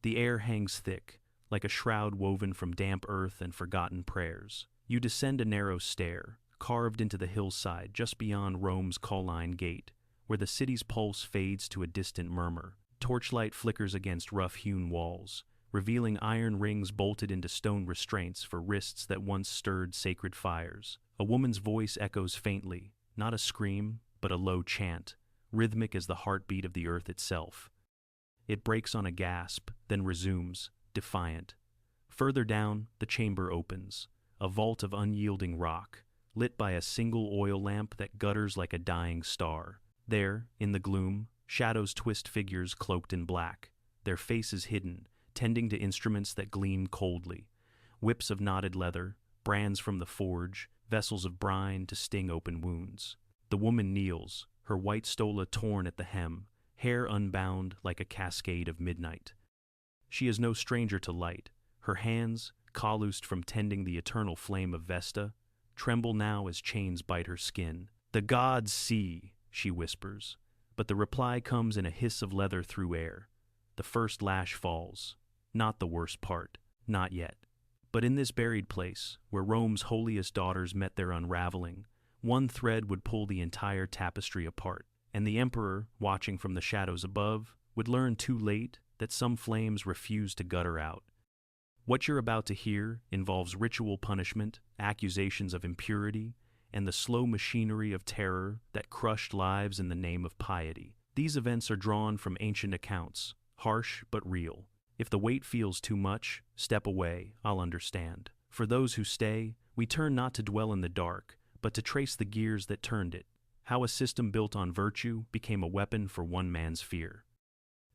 The air hangs thick, like a shroud woven from damp earth and forgotten prayers. You descend a narrow stair, carved into the hillside just beyond Rome's Colline Gate, where the city's pulse fades to a distant murmur. Torchlight flickers against rough-hewn walls, revealing iron rings bolted into stone restraints for wrists that once stirred sacred fires. A woman's voice echoes faintly, not a scream, but a low chant, rhythmic as the heartbeat of the earth itself. It breaks on a gasp, then resumes, defiant. Further down, the chamber opens, a vault of unyielding rock, lit by a single oil lamp that gutters like a dying star. There, in the gloom, shadows twist figures cloaked in black, their faces hidden, tending to instruments that gleam coldly. Whips of knotted leather, brands from the forge, vessels of brine to sting open wounds. The woman kneels, her white stola torn at the hem, hair unbound like a cascade of midnight. She is no stranger to light. Her hands, calloused from tending the eternal flame of Vesta, tremble now as chains bite her skin. "The gods see," she whispers, but the reply comes in a hiss of leather through air. The first lash falls. Not the worst part. Not yet. But in this buried place, where Rome's holiest daughters met their unraveling, one thread would pull the entire tapestry apart, and the emperor, watching from the shadows above, would learn too late that some flames refuse to gutter out. What you're about to hear involves ritual punishment, accusations of impurity, and the slow machinery of terror that crushed lives in the name of piety. These events are drawn from ancient accounts, harsh but real. If the weight feels too much, step away, I'll understand. For those who stay, we turn not to dwell in the dark, but to trace the gears that turned it, how a system built on virtue became a weapon for one man's fear.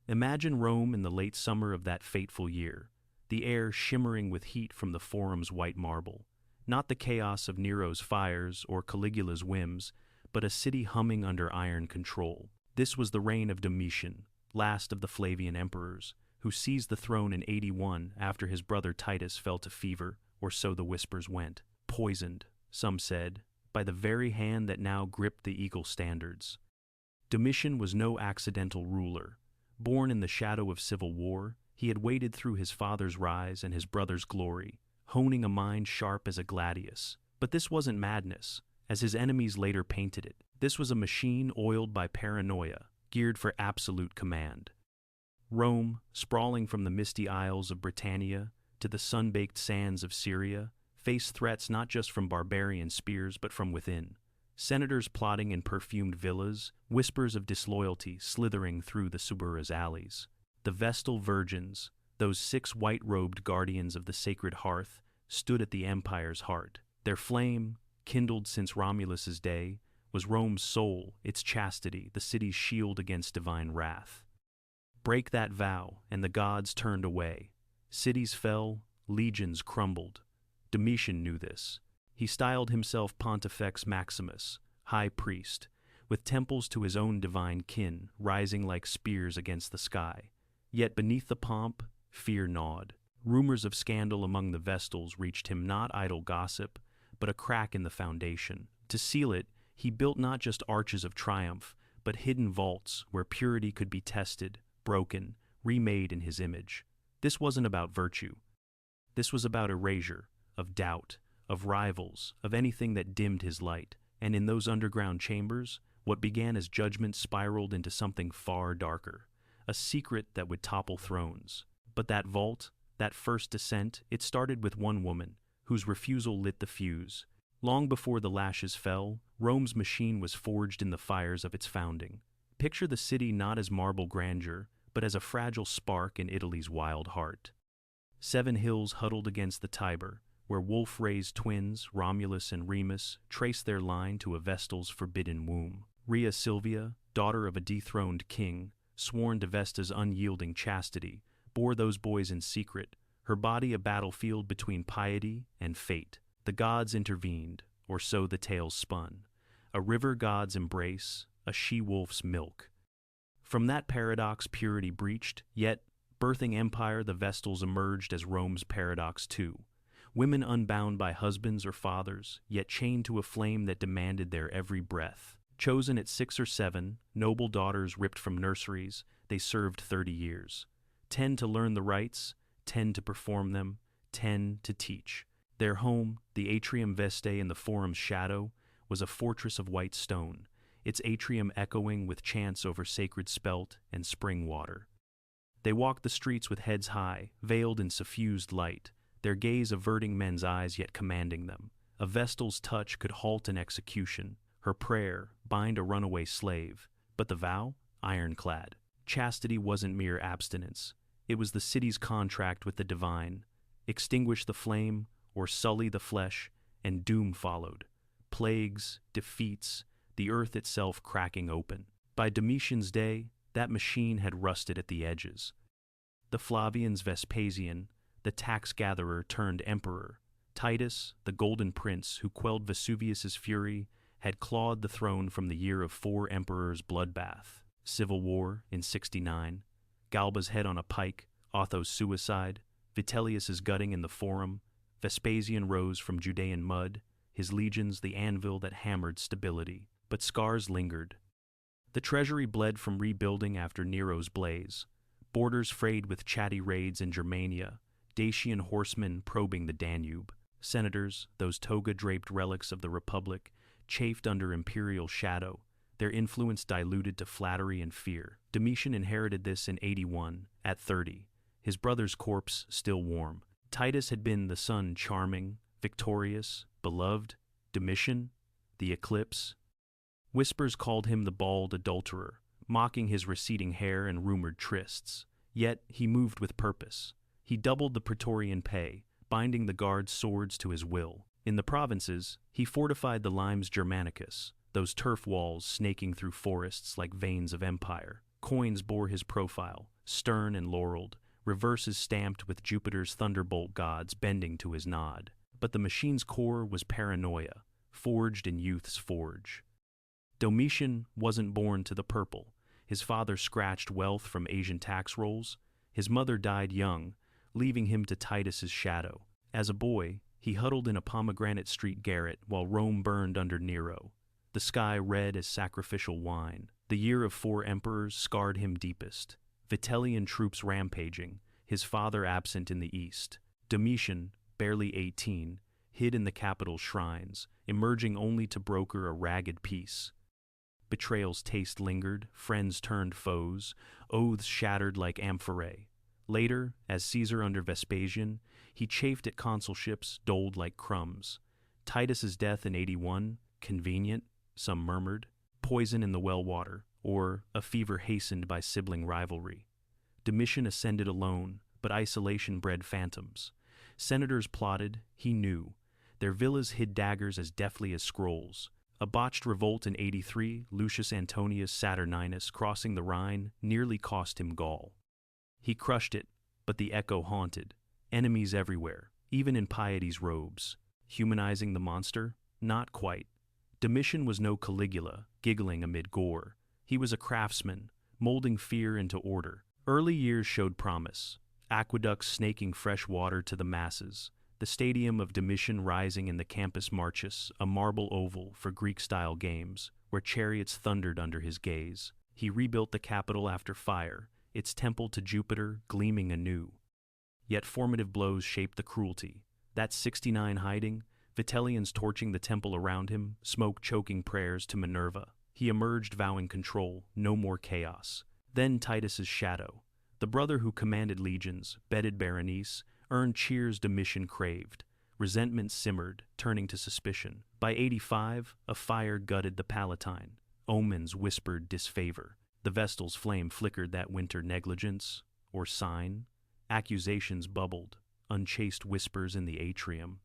Imagine Rome in the late summer of that fateful year, the air shimmering with heat from the forum's white marble. Not the chaos of Nero's fires or Caligula's whims, but a city humming under iron control. This was the reign of Domitian, last of the Flavian emperors, who seized the throne in 81 after his brother Titus fell to fever, or so the whispers went. Poisoned, some said, by the very hand that now gripped the eagle standards. Domitian was no accidental ruler. Born in the shadow of civil war, he had waded through his father's rise and his brother's glory, honing a mind sharp as a gladius. But this wasn't madness, as his enemies later painted it. This was a machine oiled by paranoia, geared for absolute command. Rome, sprawling from the misty isles of Britannia to the sun-baked sands of Syria, faced threats not just from barbarian spears but from within. Senators plotting in perfumed villas, whispers of disloyalty slithering through the Subura's alleys. The Vestal Virgins, those 6 white-robed guardians of the sacred hearth, stood at the empire's heart. Their flame, kindled since Romulus's day, was Rome's soul, its chastity, the city's shield against divine wrath. Break that vow, and the gods turned away. Cities fell, legions crumbled. Domitian knew this. He styled himself Pontifex Maximus, high priest, with temples to his own divine kin rising like spears against the sky. Yet beneath the pomp, fear gnawed. Rumors of scandal among the Vestals reached him, not idle gossip, but a crack in the foundation. To seal it, he built not just arches of triumph, but hidden vaults where purity could be tested, broken, remade in his image. This wasn't about virtue. This was about erasure, of doubt, of rivals, of anything that dimmed his light. And in those underground chambers, what began as judgment spiraled into something far darker, a secret that would topple thrones. But that vault, that first descent, it started with one woman, whose refusal lit the fuse. Long before the lashes fell, Rome's machine was forged in the fires of its founding. Picture the city not as marble grandeur, but as a fragile spark in Italy's wild heart. 7 hills huddled against the Tiber, where wolf-raised twins, Romulus and Remus, traced their line to a Vestal's forbidden womb. Rhea Silvia, daughter of a dethroned king, sworn to Vesta's unyielding chastity, bore those boys in secret, her body a battlefield between piety and fate. The gods intervened, or so the tales spun. A river god's embrace, a she-wolf's milk. From that paradox purity breached, yet, birthing empire, the Vestals emerged as Rome's paradox too. Women unbound by husbands or fathers, yet chained to a flame that demanded their every breath. Chosen at 6 or 7, noble daughters ripped from nurseries, they served 30 years. 10 to learn the rites, 10 to perform them, 10 to teach. Their home, the Atrium Vestae in the Forum's shadow, was a fortress of white stone, its atrium echoing with chants over sacred spelt and spring water. They walked the streets with heads high, veiled in suffused light, their gaze averting men's eyes yet commanding them. A Vestal's touch could halt an execution, her prayer bind a runaway slave, but the vow, ironclad. Chastity wasn't mere abstinence, it was the city's contract with the divine. Extinguish the flame, or sully the flesh, and doom followed. Plagues, defeats, the earth itself cracking open. By Domitian's day, that machine had rusted at the edges. The Flavians Vespasian, the tax-gatherer turned emperor, Titus, the golden prince who quelled Vesuvius's fury, had clawed the throne from the year of 4 emperors' bloodbath. Civil war in 69, Galba's head on a pike, Otho's suicide, Vitellius's gutting in the Forum, Vespasian rose from Judean mud, his legions the anvil that hammered stability. But scars lingered. The treasury bled from rebuilding after Nero's blaze, borders frayed with chatty raids in Germania, Dacian horsemen probing the Danube. Senators, those toga-draped relics of the Republic, chafed under imperial shadow, their influence diluted to flattery and fear. Domitian inherited this in 81, at 30, his brother's corpse still warm. Titus had been the son charming, victorious, beloved. Domitian, the eclipse. Whispers called him the bald adulterer, mocking his receding hair and rumored trysts. Yet he moved with purpose. He doubled the praetorian pay, binding the guards' swords to his will. In the provinces, he fortified the limes Germanicus, those turf walls snaking through forests like veins of empire. Coins bore his profile, stern and laureled, reverses stamped with Jupiter's thunderbolt gods bending to his nod. But the machine's core was paranoia, forged in youth's forge. Domitian wasn't born to the purple. His father scratched wealth from Asian tax rolls. His mother died young, leaving him to Titus's shadow. As a boy, he huddled in a Pomegranate Street garret while Rome burned under Nero, the sky red as sacrificial wine. The year of 4 emperors scarred him deepest. Vitellian troops rampaging, his father absent in the east. Domitian, barely 18, hid in the capital's shrines, emerging only to broker a ragged peace. Betrayal's taste lingered, friends turned foes, oaths shattered like amphorae. Later, as Caesar under Vespasian, he chafed at consulships doled like crumbs. Titus's death in 81, convenient, some murmured, poison in the well water, or a fever hastened by sibling rivalry. Domitian ascended alone, but isolation bred phantoms. Senators plotted, he knew. Their villas hid daggers as deftly as scrolls. A botched revolt in 83, Lucius Antonius Saturninus crossing the Rhine, nearly cost him Gaul. He crushed it, but the echo haunted. Enemies everywhere, even in piety's robes. Humanizing the monster? Not quite. Domitian was no Caligula, giggling amid gore. He was a craftsman, molding fear into order. Early years showed promise. Aqueducts snaking fresh water to the masses. The stadium of Domitian rising in the Campus Martius, a marble oval for Greek-style games, where chariots thundered under his gaze. He rebuilt the capital after fire, its temple to Jupiter gleaming anew. Yet formative blows shaped the cruelty. That 69 hiding, Vitellians torching the temple around him, smoke choking prayers to Minerva. He emerged vowing control, no more chaos. Then Titus's shadow. The brother who commanded legions, bedded Berenice, earned cheers Domitian craved. Resentment simmered, turning to suspicion. By 85, a fire gutted the Palatine. Omens whispered disfavor. The Vestal's flame flickered that winter negligence, or sign. Accusations bubbled, unchaste whispers in the atrium.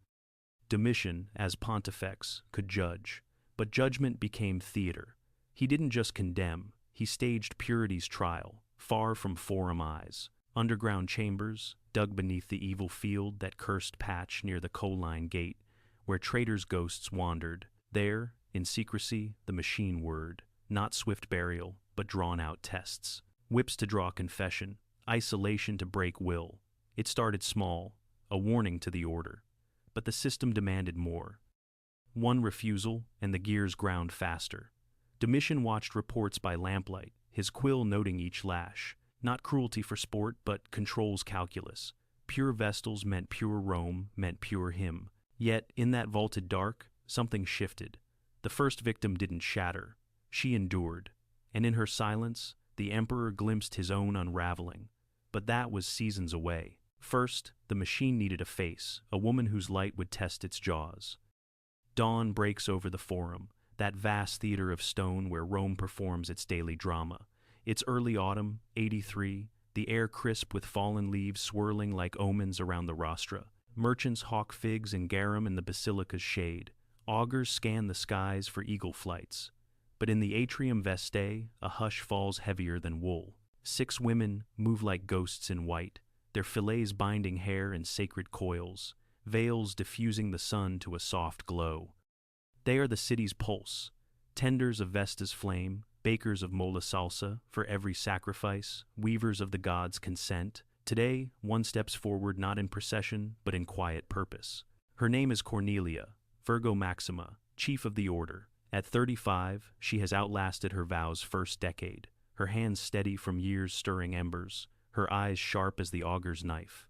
Domitian, as Pontifex, could judge, but judgment became theater. He didn't just condemn, he staged purity's trial, far from forum eyes. Underground chambers, dug beneath the evil field that cursed patch near the Colline Gate, where traitors' ghosts wandered. There, in secrecy, the machine whirred, not swift burial, but drawn-out tests. Whips to draw confession, isolation to break will. It started small, a warning to the order. But the system demanded more. One refusal, and the gears ground faster. Domitian watched reports by lamplight, his quill noting each lash. Not cruelty for sport, but control's calculus. Pure Vestals meant pure Rome, meant pure him. Yet, in that vaulted dark, something shifted. The first victim didn't shatter. She endured. And in her silence, the emperor glimpsed his own unraveling. But that was seasons away. First, the machine needed a face, a woman whose light would test its jaws. Dawn breaks over the Forum, that vast theater of stone where Rome performs its daily drama. It's early autumn, 83, the air crisp with fallen leaves swirling like omens around the rostra. Merchants hawk figs and garum in the basilica's shade. Augurs scan the skies for eagle flights. But in the atrium Vestae, a hush falls heavier than wool. 6 women move like ghosts in white, their fillets binding hair in sacred coils, veils diffusing the sun to a soft glow. They are the city's pulse, tenders of Vesta's flame, bakers of mola salsa for every sacrifice, weavers of the gods' consent. Today, one steps forward not in procession, but in quiet purpose. Her name is Cornelia, Virgo Maxima, chief of the order. At 35, she has outlasted her vow's first decade, her hands steady from years stirring embers, her eyes sharp as the augur's knife.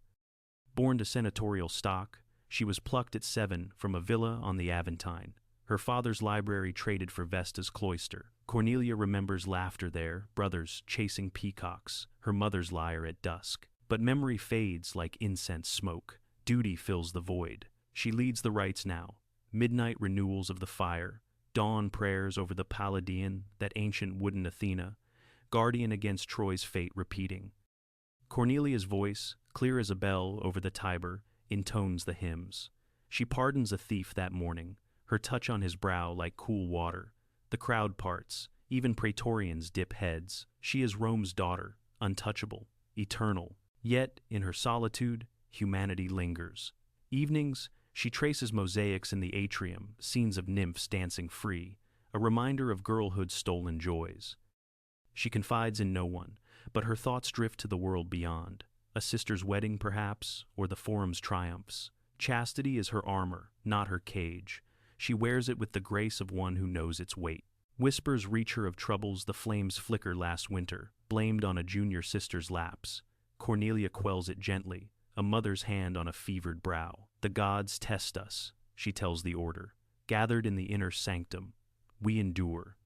Born to senatorial stock, she was plucked at 7 from a villa on the Aventine. Her father's library traded for Vesta's cloister. Cornelia remembers laughter there, brothers chasing peacocks, her mother's lyre at dusk. But memory fades like incense smoke. Duty fills the void. She leads the rites now. Midnight renewals of the fire, dawn prayers over the Palladian, that ancient wooden Athena, guardian against Troy's fate repeating. Cornelia's voice, clear as a bell over the Tiber, intones the hymns. She pardons a thief that morning, her touch on his brow like cool water. The crowd parts, even praetorians dip heads. She is Rome's daughter, untouchable, eternal. Yet, in her solitude, humanity lingers. Evenings, she traces mosaics in the atrium, scenes of nymphs dancing free, a reminder of girlhood's stolen joys. She confides in no one, but her thoughts drift to the world beyond. A sister's wedding, perhaps, or the Forum's triumphs. Chastity is her armor, not her cage. She wears it with the grace of one who knows its weight. Whispers reach her of troubles the flames flicker last winter, blamed on a junior sister's lapse. Cornelia quells it gently, a mother's hand on a fevered brow. The gods test us, she tells the order. Gathered in the inner sanctum, we endure.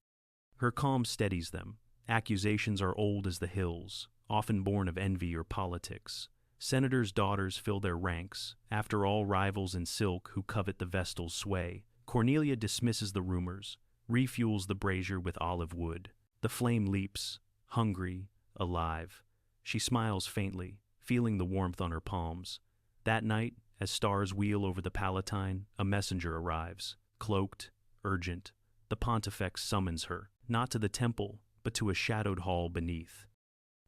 Her calm steadies them. Accusations are old as the hills, often born of envy or politics. Senators' daughters fill their ranks, after all rivals in silk who covet the Vestal's sway. Cornelia dismisses the rumors, refuels the brazier with olive wood. The flame leaps, hungry, alive. She smiles faintly, feeling the warmth on her palms. That night, as stars wheel over the Palatine, a messenger arrives, cloaked, urgent. The Pontifex summons her, not to the temple, but to a shadowed hall beneath.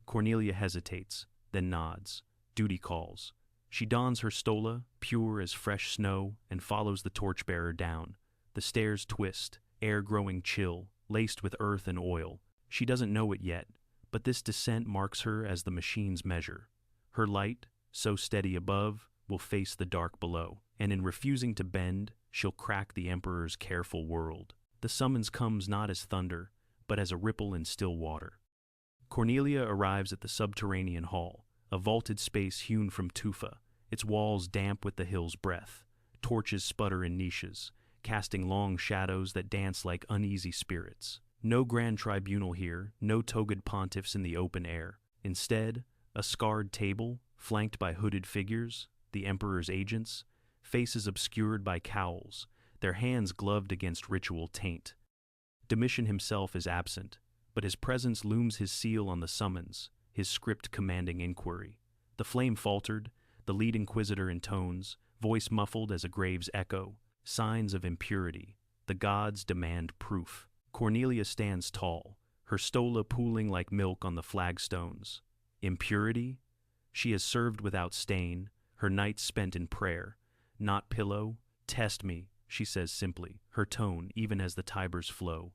Cornelia hesitates, then nods. Duty calls. She dons her stola, pure as fresh snow, and follows the torchbearer down. The stairs twist, air growing chill, laced with earth and oil. She doesn't know it yet, but this descent marks her as the machine's measure. Her light, so steady above, will face the dark below, and in refusing to bend, she'll crack the Emperor's careful world. The summons comes not as thunder, but as a ripple in still water. Cornelia arrives at the subterranean hall, a vaulted space hewn from tufa, its walls damp with the hill's breath. Torches sputter in niches, casting long shadows that dance like uneasy spirits. No grand tribunal here, no togaed pontiffs in the open air. Instead, a scarred table, flanked by hooded figures, the Emperor's agents, faces obscured by cowls, their hands gloved against ritual taint. Domitian himself is absent, but his presence looms his seal on the summons, his script commanding inquiry. The flame faltered, the lead inquisitor intones, voice muffled as a grave's echo, signs of impurity. The gods demand proof. Cornelia stands tall, her stola pooling like milk on the flagstones. Impurity? She has served without stain, her nights spent in prayer. Not pillow. Test me, she says simply, her tone even as the Tiber's flow.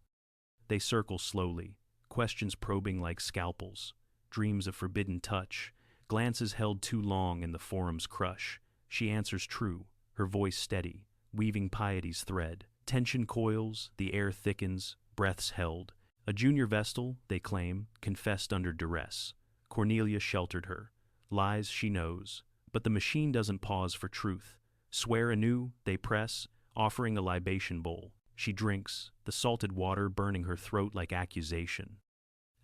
They circle slowly, questions probing like scalpels, dreams of forbidden touch, glances held too long in the Forum's crush. She answers true, her voice steady, weaving piety's thread. Tension coils, the air thickens, breaths held. A junior Vestal, they claim, confessed under duress. Cornelia sheltered her. Lies she knows. But the machine doesn't pause for truth. Swear anew, they press, offering a libation bowl. She drinks, the salted water burning her throat like accusation.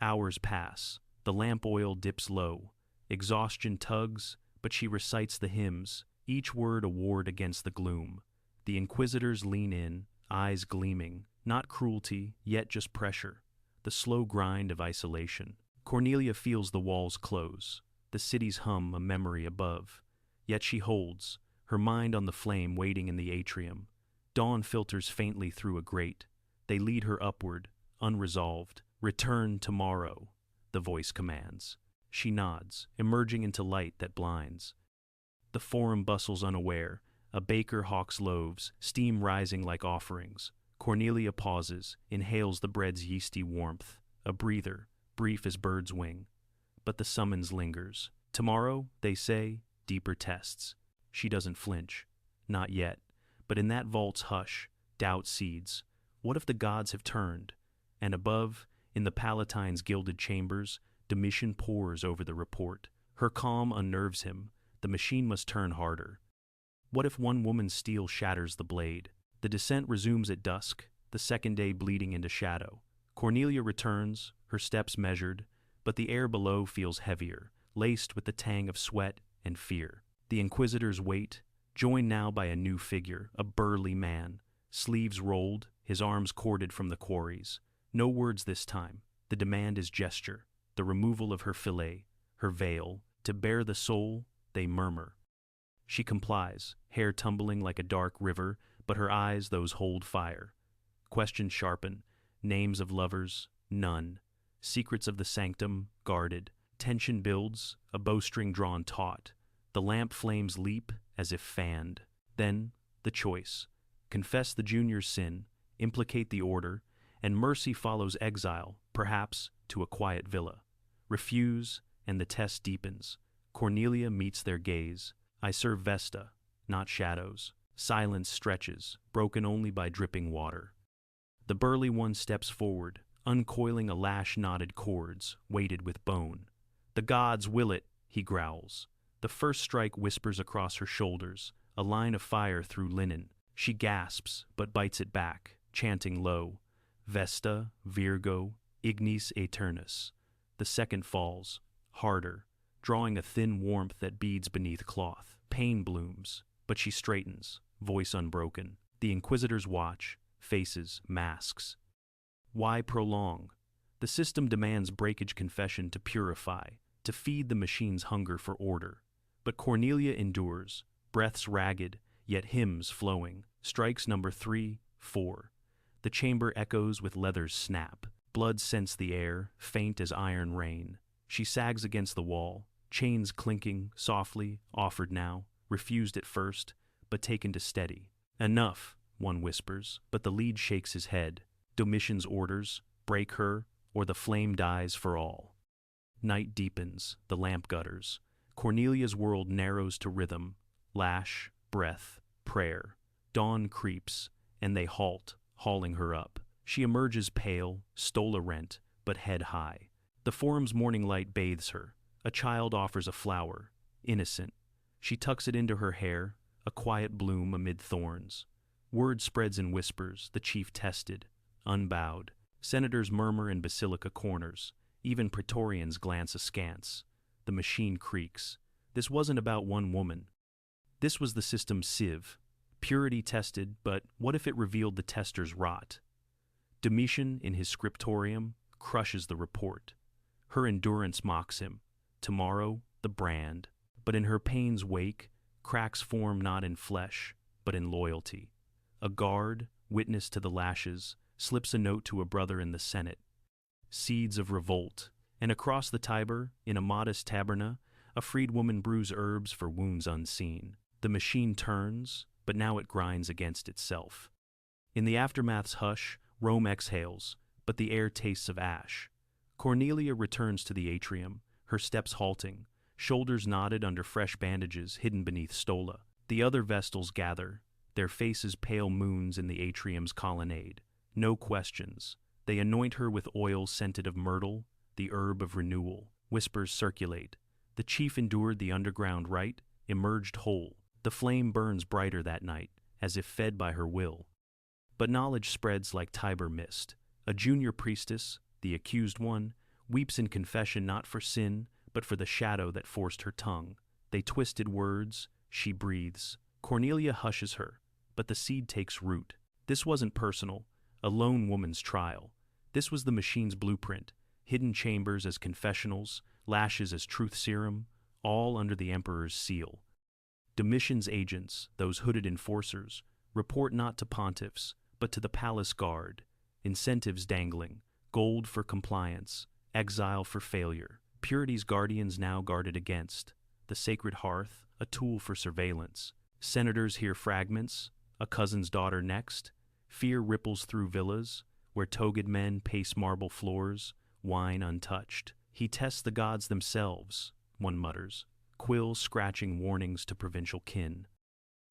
Hours pass. The lamp oil dips low. Exhaustion tugs, but she recites the hymns, each word a ward against the gloom. The inquisitors lean in, eyes gleaming, not cruelty, yet just pressure. The slow grind of isolation. Cornelia feels the walls close, the city's hum a memory above. Yet she holds, her mind on the flame waiting in the atrium. Dawn filters faintly through a grate. They lead her upward, unresolved. Return tomorrow, the voice commands. She nods, emerging into light that blinds. The forum bustles unaware. A baker hawks loaves, steam rising like offerings. Cornelia pauses, inhales the bread's yeasty warmth. A breather, brief as bird's wing. But the summons lingers. Tomorrow, they say, deeper tests. She doesn't flinch. Not yet. But in that vault's hush, doubt seeds. What if the gods have turned? And above, in the Palatine's gilded chambers, Domitian pores over the report. Her calm unnerves him. The machine must turn harder. What if one woman's steel shatters the blade? The descent resumes at dusk, the second day bleeding into shadow. Cornelia returns, her steps measured, but the air below feels heavier, laced with the tang of sweat and fear. The inquisitors wait, joined now by a new figure, a burly man, sleeves rolled, his arms corded from the quarries. No words this time. The demand is gesture, the removal of her fillet, her veil. To bare the soul, they murmur. She complies, hair tumbling like a dark river, but her eyes, those hold fire. Questions sharpen, names of lovers, none. Secrets of the sanctum, guarded. Tension builds, a bowstring drawn taut. The lamp flames leap as if fanned. Then, the choice. Confess the junior's sin, implicate the order, and mercy follows exile, perhaps, to a quiet villa. Refuse, and the test deepens. Cornelia meets their gaze. I serve Vesta, not shadows. Silence stretches, broken only by dripping water. The burly one steps forward, uncoiling a lash-knotted cords, weighted with bone. The gods will it, he growls. The first strike whispers across her shoulders, a line of fire through linen. She gasps, but bites it back, chanting low. Vesta, Virgo, ignis aeternus. The second falls, harder, drawing a thin warmth that beads beneath cloth. Pain blooms, but she straightens, voice unbroken. The inquisitors watch, faces, masks. Why prolong? The system demands breakage confession to purify, to feed the machine's hunger for order. But Cornelia endures, breaths ragged, yet hymns flowing. Strikes number 3, 4. The chamber echoes with leather's snap. Blood scents the air, faint as iron rain. She sags against the wall, chains clinking, softly, offered now, refused at first, but taken to steady. Enough, one whispers, but the lead shakes his head. Domitian's orders, break her, or the flame dies for all. Night deepens, the lamp gutters. Cornelia's world narrows to rhythm, lash, breath, prayer. Dawn creeps, and they halt, hauling her up. She emerges pale, stole-rent, but head high. The forum's morning light bathes her. A child offers a flower, innocent. She tucks it into her hair, a quiet bloom amid thorns. Word spreads in whispers, the chief tested, unbowed. Senators murmur in basilica corners. Even praetorians glance askance. The machine creaks. This wasn't about one woman. This was the system's sieve. Purity tested, but what if it revealed the tester's rot? Domitian, in his scriptorium, crushes the report. Her endurance mocks him. Tomorrow, the brand. But in her pain's wake, cracks form not in flesh, but in loyalty. A guard, witness to the lashes, slips a note to a brother in the Senate. Seeds of revolt. And across the Tiber, in a modest taberna, a freedwoman brews herbs for wounds unseen. The machine turns, but now it grinds against itself. In the aftermath's hush, Rome exhales, but the air tastes of ash. Cornelia returns to the atrium, her steps halting, shoulders knotted under fresh bandages hidden beneath stola. The other Vestals gather, their faces pale moons in the atrium's colonnade. No questions. They anoint her with oil scented of myrtle, the herb of renewal. Whispers circulate. The chief endured the underground rite, emerged whole. The flame burns brighter that night, as if fed by her will. But knowledge spreads like Tiber mist. A junior priestess, the accused one, weeps in confession not for sin, but for the shadow that forced her tongue. They twisted words, she breathes. Cornelia hushes her, but the seed takes root. This wasn't personal, a lone woman's trial. This was the machine's blueprint, hidden chambers as confessionals, lashes as truth serum, all under the emperor's seal. Domitian's agents, those hooded enforcers, report not to pontiffs, but to the palace guard, incentives dangling, gold for compliance, exile for failure. Purity's guardians now guarded against, the sacred hearth, a tool for surveillance. Senators hear fragments, a cousin's daughter next. Fear ripples through villas, where togaed men pace marble floors, wine untouched. He tests the gods themselves, one mutters, quills scratching warnings to provincial kin.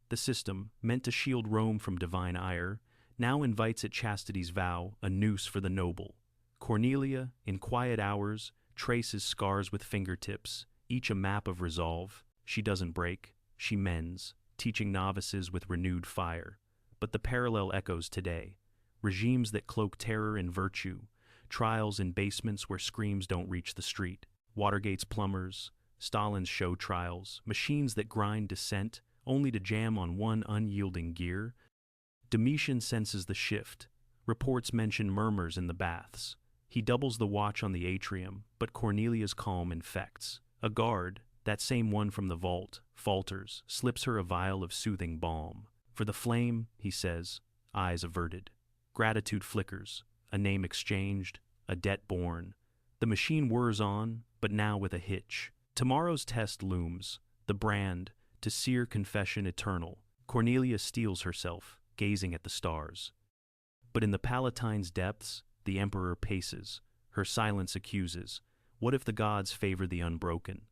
The system, meant to shield Rome from divine ire, now invites at chastity's vow a noose for the noble. Cornelia, in quiet hours, traces scars with fingertips, each a map of resolve. She doesn't break, she mends, teaching novices with renewed fire. But the parallel echoes today. Regimes that cloak terror in virtue, trials in basements where screams don't reach the street, Watergate's plumbers, Stalin's show trials, machines that grind dissent only to jam on one unyielding gear. Domitian senses the shift. Reports mention murmurs in the baths. He doubles the watch on the atrium, but Cornelia's calm infects. A guard, that same one from the vault, falters, slips her a vial of soothing balm. For the flame, he says, eyes averted. Gratitude flickers, a name exchanged, a debt borne. The machine whirs on, but now with a hitch. Tomorrow's test looms, the brand, to sear confession eternal. Cornelia steels herself, gazing at the stars. But in the Palatine's depths, the emperor paces. Her silence accuses. What if the gods favor the unbroken?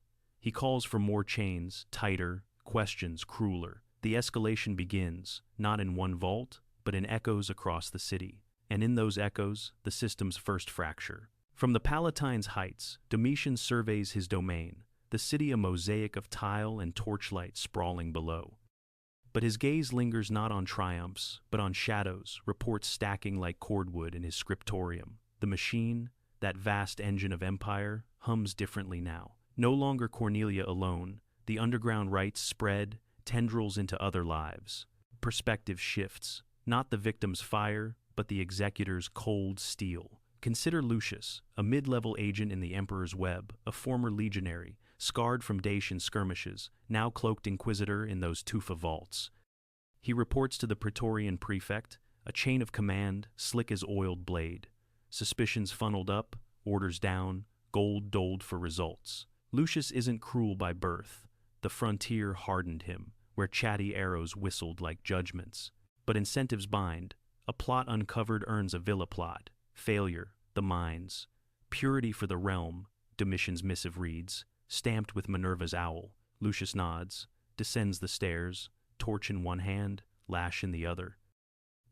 He calls for more chains, tighter, questions crueler. The escalation begins, not in one vault, but in echoes across the city. And in those echoes, the system's first fracture. From the Palatine's heights, Domitian surveys his domain, the city a mosaic of tile and torchlight sprawling below. But his gaze lingers not on triumphs, but on shadows, reports stacking like cordwood in his scriptorium. The machine, that vast engine of empire, hums differently now. No longer Cornelia alone, the underground rites spread, tendrils into other lives. Perspective shifts, not the victim's fire, but the executor's cold steel. Consider Lucius, a mid-level agent in the emperor's web, a former legionary, scarred from Dacian skirmishes, now cloaked inquisitor in those tufa vaults. He reports to the praetorian prefect, a chain of command, slick as oiled blade. Suspicions funneled up, orders down, gold doled for results. Lucius isn't cruel by birth. The frontier hardened him, where chatty arrows whistled like judgments. But incentives bind. A plot uncovered earns a villa plot. Failure, the mines. Purity for the realm, Domitian's missive reads, stamped with Minerva's owl. Lucius nods, descends the stairs, torch in one hand, lash in the other.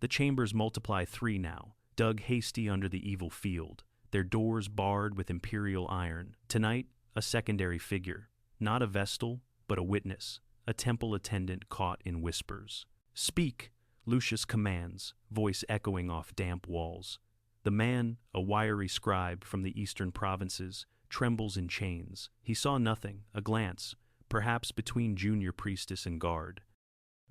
The chambers multiply 3 now, dug hasty under the evil field, their doors barred with imperial iron. Tonight, a secondary figure, not a Vestal, but a witness, a temple attendant caught in whispers. Speak, Lucius commands, voice echoing off damp walls. The man, a wiry scribe from the eastern provinces, trembles in chains. He saw nothing, a glance, perhaps between junior priestess and guard.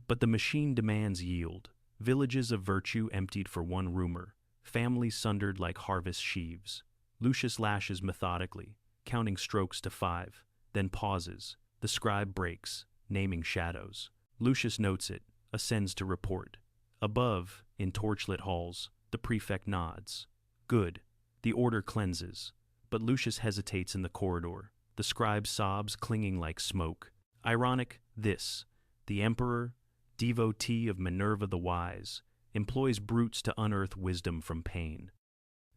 But the machine demands yield. Villages of virtue emptied for one rumor, families sundered like harvest sheaves. Lucius lashes methodically, counting strokes to 5, then pauses. The scribe breaks, naming shadows. Lucius notes it, ascends to report. Above, in torchlit halls, the prefect nods. Good. The order cleanses. But Lucius hesitates in the corridor. The scribe sobs, clinging like smoke. Ironic, this. The emperor, devotee of Minerva the Wise, employs brutes to unearth wisdom from pain.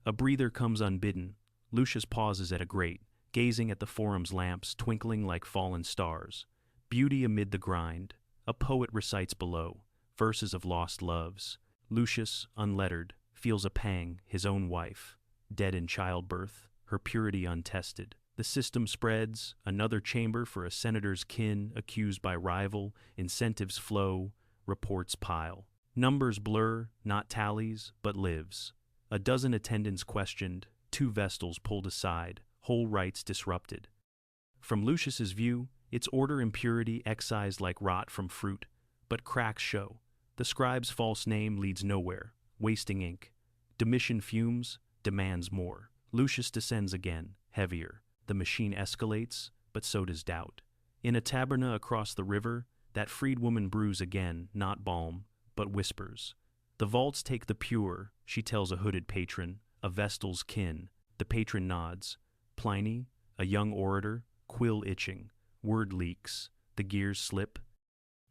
A breather comes unbidden. Lucius pauses at a grate, gazing at the forum's lamps twinkling like fallen stars. Beauty amid the grind. A poet recites below, verses of lost loves. Lucius, unlettered, feels a pang, his own wife, dead in childbirth, her purity untested. The system spreads, another chamber for a senator's kin accused by rival, incentives flow, reports pile. Numbers blur, not tallies, but lives. A dozen attendants questioned, 2 Vestals pulled aside, whole rites disrupted. From Lucius's view, its order impurity excised like rot from fruit, but cracks show. The scribe's false name leads nowhere, wasting ink. Domitian fumes, demands more. Lucius descends again, heavier. The machine escalates, but so does doubt. In a taberna across the river, that freedwoman brews again, not balm, but whispers. The vaults take the pure, she tells a hooded patron, a Vestal's kin. The patron nods. Pliny, a young orator, quill itching. Word leaks. The gears slip.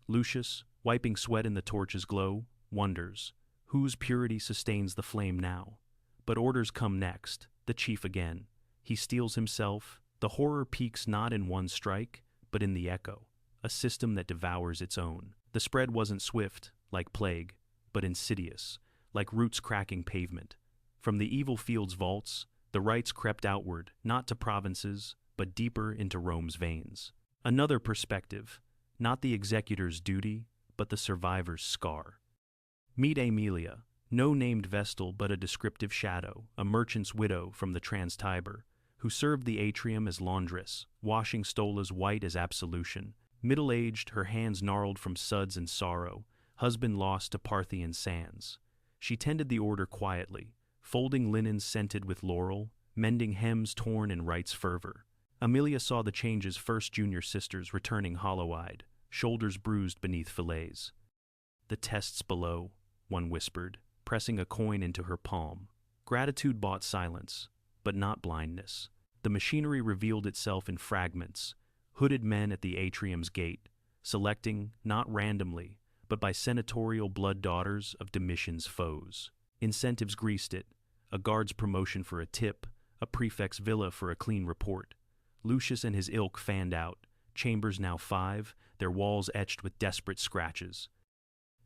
Lucius, wiping sweat in the torch's glow, wonders, whose purity sustains the flame now? But orders come next, the chief again. He steels himself. The horror peaks not in one strike, but in the echo, a system that devours its own. The spread wasn't swift, like plague, but insidious, like roots cracking pavement. From the evil field's vaults, the rites crept outward, not to provinces, but deeper into Rome's veins. Another perspective, not the executor's duty, but the survivor's scar. Meet Aemilia, no named Vestal but a descriptive shadow, a merchant's widow from the Trans-Tiber, who served the atrium as laundress, washing stolas white as absolution. Middle-aged, her hands gnarled from suds and sorrow, husband lost to Parthian sands. She tended the order quietly, folding linens scented with laurel, mending hems torn in rites fervor. Aemilia saw the changes first junior sisters returning hollow-eyed, shoulders bruised beneath fillets. The tests below, one whispered, pressing a coin into her palm. Gratitude bought silence, but not blindness. The machinery revealed itself in fragments, hooded men at the atrium's gate, selecting, not randomly, but by senatorial blood daughters of Domitian's foes. Incentives greased it, a guard's promotion for a tip, a prefect's villa for a clean report. Lucius and his ilk fanned out, chambers now 5, their walls etched with desperate scratches.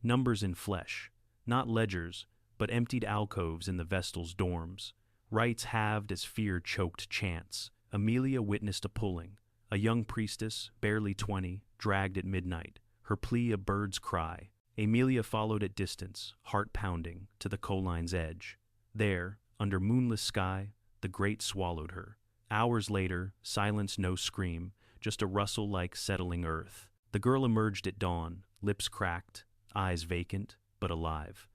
Numbers in flesh, not ledgers, but emptied alcoves in the Vestals' dorms. Rites halved as fear choked chants. Aemilia witnessed a pulling. A young priestess, barely 20, dragged at midnight, her plea a bird's cry. Aemilia followed at distance, heart pounding, to the Colline's edge. There, under moonless sky, the grate swallowed her. Hours later, silence no scream, just a rustle like settling earth. The girl emerged at dawn, lips cracked, eyes vacant, but alive.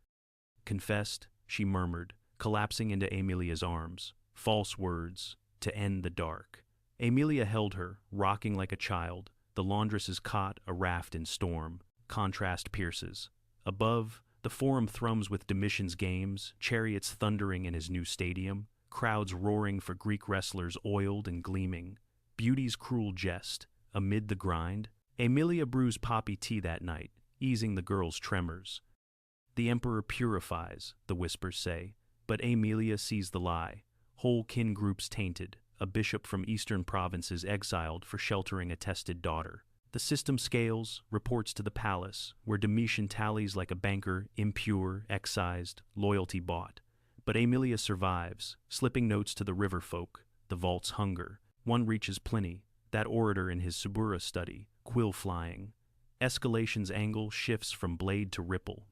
Confessed, she murmured, collapsing into Aemilia's arms. False words, to end the dark. Aemilia held her, rocking like a child, the laundress's cot a raft in storm. Contrast pierces. Above, the forum thrums with Domitian's games, chariots thundering in his new stadium, crowds roaring for Greek wrestlers oiled and gleaming. Beauty's cruel jest. Amid the grind, Aemilia brews poppy tea that night, easing the girl's tremors. The emperor purifies, the whispers say, but Aemilia sees the lie. Whole kin groups tainted, a bishop from eastern provinces exiled for sheltering a tested daughter. The system scales, reports to the palace, where Domitian tallies like a banker, impure, excised, loyalty bought. But Aemilia survives, slipping notes to the river folk, the vault's hunger. One reaches Pliny, that orator in his Subura study, quill flying. Escalation's angle shifts from blade to ripple.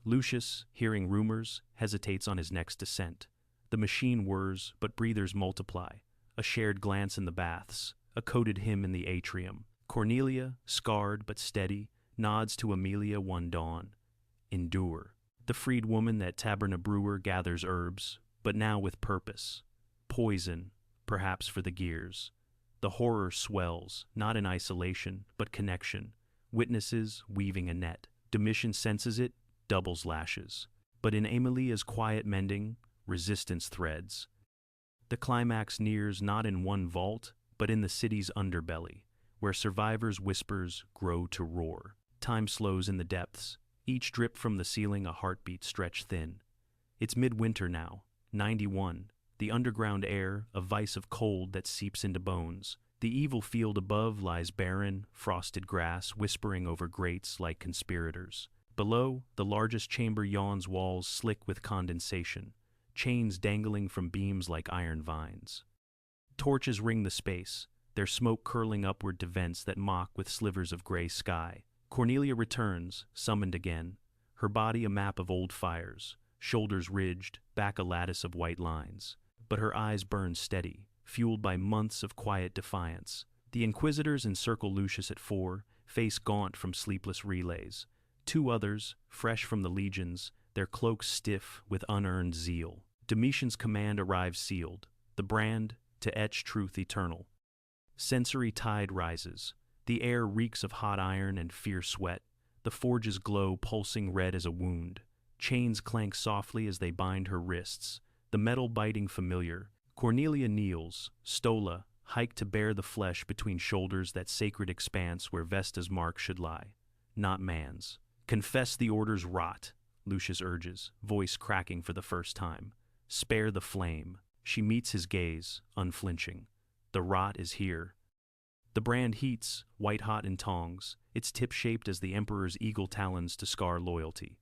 Lucius, hearing rumors, hesitates on his next descent. The machine whirs, but breathers multiply. A shared glance in the baths, a coded hymn in the atrium. Cornelia, scarred but steady, nods to Aemilia one dawn. Endure. The freed woman that taberna brewer gathers herbs, but now with purpose. Poison, perhaps for the gears. The horror swells, not in isolation, but connection. Witnesses weaving a net. Domitian senses it, doubles lashes. But in Aemilia's quiet mending, resistance threads. The climax nears not in one vault, but in the city's underbelly, where survivors' whispers grow to roar. Time slows in the depths, each drip from the ceiling a heartbeat stretched thin. It's midwinter now, 91, the underground air a vice of cold that seeps into bones. The evil field above lies barren, frosted grass whispering over grates like conspirators. Below, the largest chamber yawns walls slick with condensation, chains dangling from beams like iron vines. Torches ring the space, their smoke curling upward to vents that mock with slivers of gray sky. Cornelia returns, summoned again, her body a map of old fires, shoulders ridged, back a lattice of white lines. But her eyes burn steady, fueled by months of quiet defiance. The inquisitors encircle Lucius at 4, face gaunt from sleepless relays. 2 others, fresh from the legions, their cloaks stiff with unearned zeal. Domitian's command arrives sealed, the brand to etch truth eternal. Sensory tide rises. The air reeks of hot iron and fierce sweat. The forges glow, pulsing red as a wound. Chains clank softly as they bind her wrists, the metal biting familiar. Cornelia kneels, stola, hiked to bare the flesh between shoulders, that sacred expanse where Vesta's mark should lie, not man's. Confess the order's rot, Lucius urges, voice cracking for the first time. Spare the flame. She meets his gaze, unflinching. The rot is here. The brand heats, white-hot in tongs, its tip shaped as the Emperor's eagle talons to scar loyalty.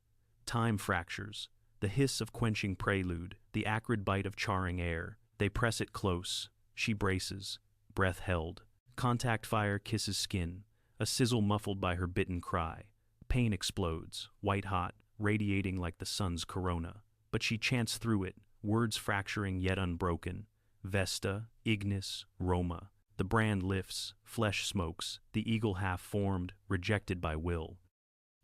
Time fractures, the hiss of quenching prelude, the acrid bite of charring air. They press it close. She braces, breath held. Contact fire kisses skin, a sizzle muffled by her bitten cry. Pain explodes, white-hot, radiating like the sun's corona. But she chants through it, words fracturing yet unbroken. Vesta, Ignis, Roma. The brand lifts, flesh smokes, the eagle half-formed, rejected by will.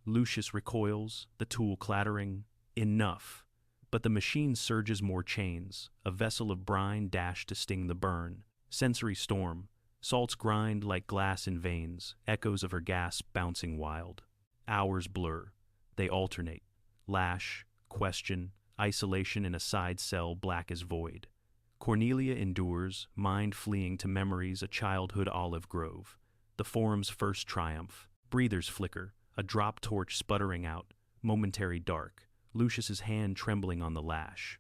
Lucius recoils, the tool clattering. Enough. But the machine surges more chains, a vessel of brine dashed to sting the burn. Sensory storm. Salts grind like glass in veins, echoes of her gasp bouncing wild. Hours blur. They alternate. Lash, question, isolation in a side cell black as void. Cornelia endures, mind fleeing to memories a childhood olive grove. The forum's first triumph. Breathers flicker, a drop torch sputtering out, momentary dark. Lucius's hand trembling on the lash.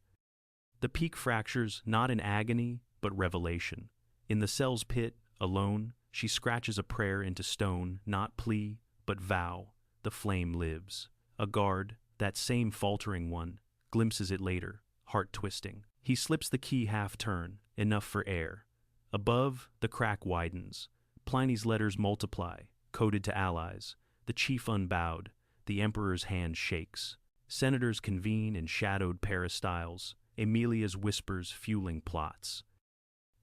The peak fractures, not in agony, but revelation. In the cell's pit, alone, she scratches a prayer into stone, not plea, but vow. The flame lives. A guard, that same faltering one, glimpses it later, heart twisting. He slips the key half-turn, enough for air. Above, the crack widens. Pliny's letters multiply, coded to allies. The chief unbowed, the emperor's hand shakes. Senators convene in shadowed peristyles, Aemilia's whispers fueling plots.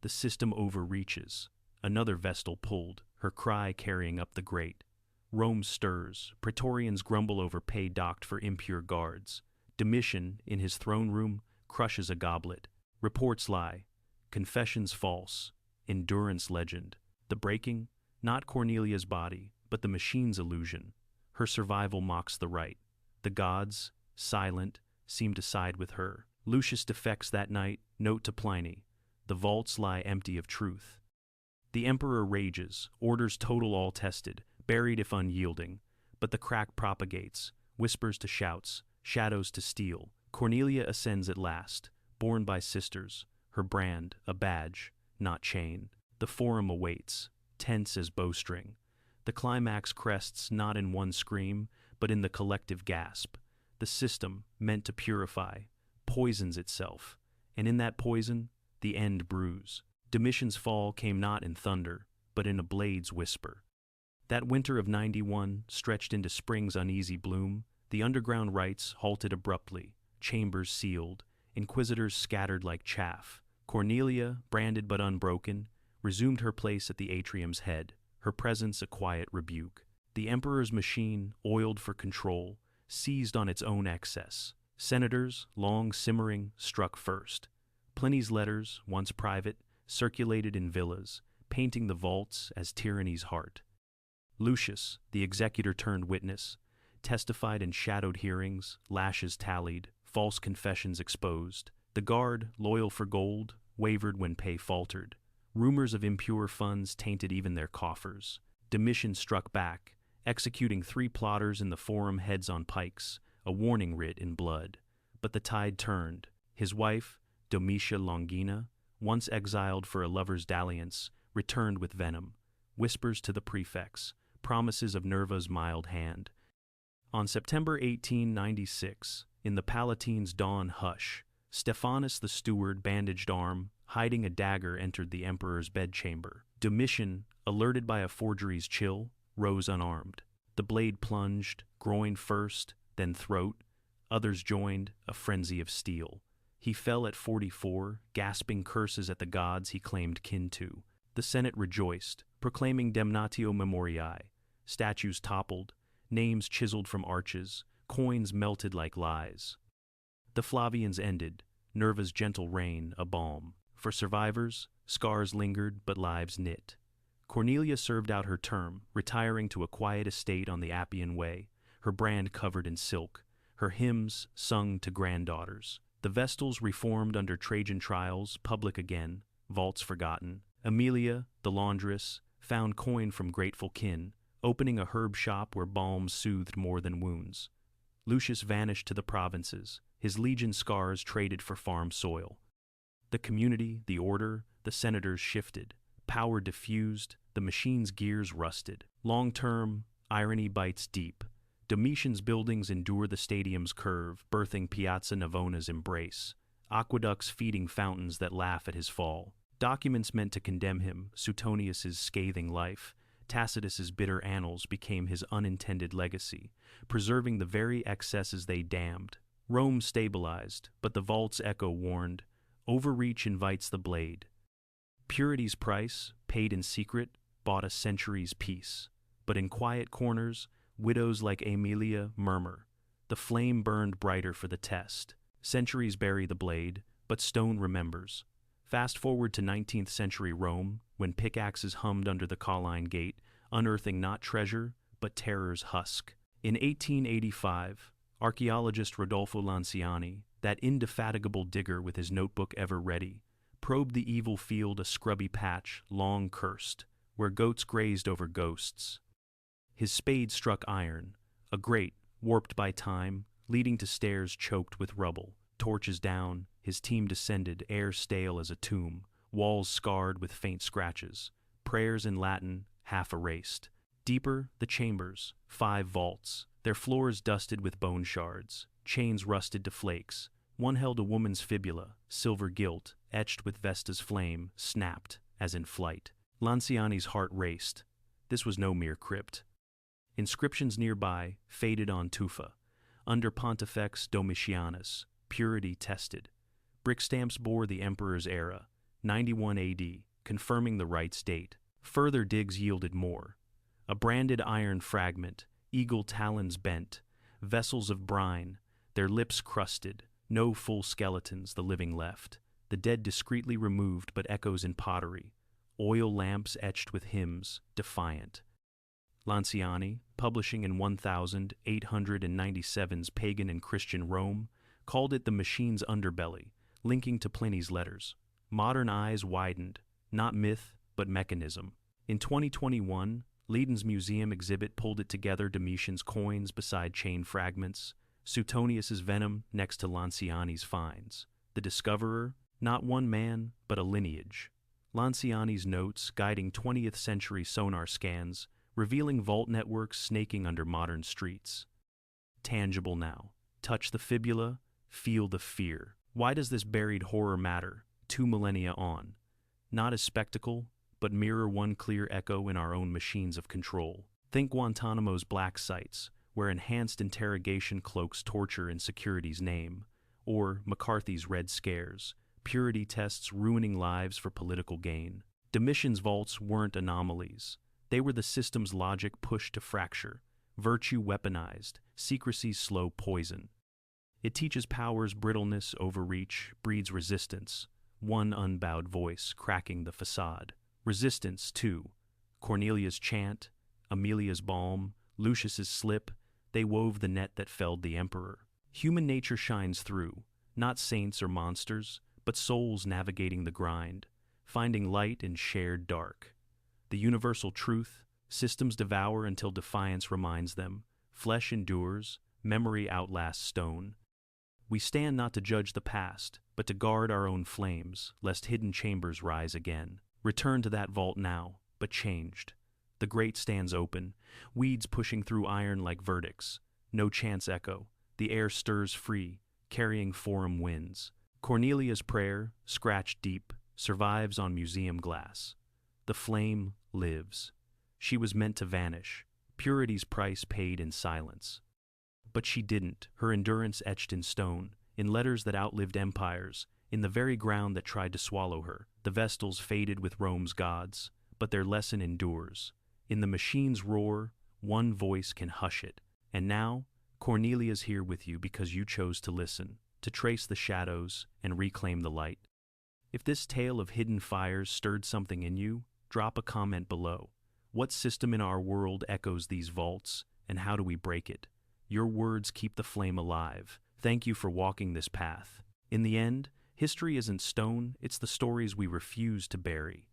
The system overreaches. Another Vestal pulled, her cry carrying up the grate. Rome stirs, praetorians grumble over pay docked for impure guards. Domitian, in his throne room, crushes a goblet. Reports lie, confessions false, endurance legend. The breaking, not Cornelia's body, but the machine's illusion. Her survival mocks the right. The gods, silent, seem to side with her. Lucius defects that night, note to Pliny. The vaults lie empty of truth. The emperor rages, orders total all tested, buried if unyielding. But the crack propagates, whispers to shouts, shadows to steel. Cornelia ascends at last, borne by sisters, her brand, a badge, not chain. The forum awaits, tense as bowstring. The climax crests not in one scream, but in the collective gasp. The system, meant to purify, poisons itself, and in that poison, the end brews. Domitian's fall came not in thunder, but in a blade's whisper. That winter of 91 stretched into spring's uneasy bloom. The underground rites halted abruptly, chambers sealed, inquisitors scattered like chaff. Cornelia, branded but unbroken, resumed her place at the atrium's head, her presence a quiet rebuke. The emperor's machine, oiled for control, seized on its own excess. Senators, long simmering, struck first. Pliny's letters, once private, circulated in villas, painting the vaults as tyranny's heart. Lucius, the executor turned witness, testified in shadowed hearings, lashes tallied, false confessions exposed. The guard, loyal for gold, wavered when pay faltered. Rumors of impure funds tainted even their coffers. Domitian struck back, executing 3 plotters in the forum, heads on pikes, a warning writ in blood. But the tide turned. His wife, Domitia Longina, once exiled for a lover's dalliance, returned with venom. Whispers to the prefects, promises of Nerva's mild hand. On September 1896, in the Palatine's dawn hush, Stephanus the steward, bandaged arm, hiding a dagger, entered the emperor's bedchamber. Domitian, alerted by a forgery's chill, rose unarmed. The blade plunged, groin first, then throat. Others joined, a frenzy of steel. He fell at 44, gasping curses at the gods he claimed kin to. The Senate rejoiced, proclaiming damnatio memoriae. Statues toppled, names chiseled from arches, coins melted like lies. The Flavians ended, Nerva's gentle reign a balm. For survivors, scars lingered but lives knit. Cornelia served out her term, retiring to a quiet estate on the Appian Way, her brand covered in silk, her hymns sung to granddaughters. The Vestals reformed under Trajan trials, public again, vaults forgotten. Aemilia, the laundress, found coin from grateful kin, opening a herb shop where balms soothed more than wounds. Lucius vanished to the provinces, his legion scars traded for farm soil. The community, the order, the senators shifted. Power diffused, the machine's gears rusted. Long-term, irony bites deep. Domitian's buildings endure the stadium's curve, birthing Piazza Navona's embrace. Aqueducts feeding fountains that laugh at his fall. Documents meant to condemn him, Suetonius's scathing life. Tacitus's bitter annals became his unintended legacy, preserving the very excesses they damned. Rome stabilized, but the vault's echo warned, overreach invites the blade. Purity's price, paid in secret, bought a century's peace. But in quiet corners, widows like Aemilia murmur. The flame burned brighter for the test. Centuries bury the blade, but stone remembers. Fast forward to 19th century Rome, when pickaxes hummed under the Colline Gate, unearthing not treasure, but terror's husk. In 1885, archaeologist Rodolfo Lanciani, that indefatigable digger with his notebook ever ready, probed the evil field, a scrubby patch, long cursed, where goats grazed over ghosts. His spade struck iron, a grate, warped by time, leading to stairs choked with rubble. Torches down, his team descended, air stale as a tomb, walls scarred with faint scratches, prayers in Latin half erased. Deeper, the chambers, 5 vaults, their floors dusted with bone shards, chains rusted to flakes. One held a woman's fibula, silver gilt, etched with Vesta's flame, snapped, as in flight. Lanciani's heart raced. This was no mere crypt. Inscriptions nearby faded on tufa. Under Pontifex Domitianus, purity tested. Brickstamps bore the emperor's era, 91 AD, confirming the rites date. Further digs yielded more. A branded iron fragment, eagle talons bent, vessels of brine, their lips crusted, no full skeletons the living left, the dead discreetly removed but echoes in pottery, oil lamps etched with hymns, defiant. Lanciani, publishing in 1897's Pagan and Christian Rome, called it the machine's underbelly, linking to Pliny's letters. Modern eyes widened, not myth, but mechanism. In 2021, Leiden's museum exhibit pulled it together, Domitian's coins beside chain fragments, Suetonius's venom next to Lanciani's finds. The discoverer, not one man, but a lineage. Lanciani's notes guiding 20th century sonar scans, revealing vault networks snaking under modern streets. Tangible now. Touch the fibula, feel the fear. Why does this buried horror matter, 2 millennia on? Not as spectacle, but mirror one clear echo in our own machines of control. Think Guantanamo's black sites, where enhanced interrogation cloaks torture in security's name, or McCarthy's Red Scares, purity tests ruining lives for political gain. Domitian's vaults weren't anomalies. They were the system's logic pushed to fracture, virtue weaponized, secrecy's slow poison. It teaches power's brittleness, overreach, breeds resistance, one unbowed voice cracking the facade. Resistance, too. Cornelia's chant, Aemilia's balm, Lucius's slip, they wove the net that felled the emperor. Human nature shines through, not saints or monsters, but souls navigating the grind, finding light in shared dark. The universal truth, systems devour until defiance reminds them, flesh endures, memory outlasts stone. We stand not to judge the past, but to guard our own flames, lest hidden chambers rise again. Return to that vault now, but changed. The grate stands open, weeds pushing through iron like verdicts. No chance echo, the air stirs free, carrying forum winds. Cornelia's prayer, scratched deep, survives on museum glass. The flame lives. She was meant to vanish, purity's price paid in silence. But she didn't, her endurance etched in stone, in letters that outlived empires, in the very ground that tried to swallow her. The Vestals faded with Rome's gods, but their lesson endures. In the machine's roar, one voice can hush it. And now, Cornelia's here with you because you chose to listen, to trace the shadows and reclaim the light. If this tale of hidden fires stirred something in you, drop a comment below. What system in our world echoes these vaults, and how do we break it? Your words keep the flame alive. Thank you for walking this path. In the end, history isn't stone, it's the stories we refuse to bury.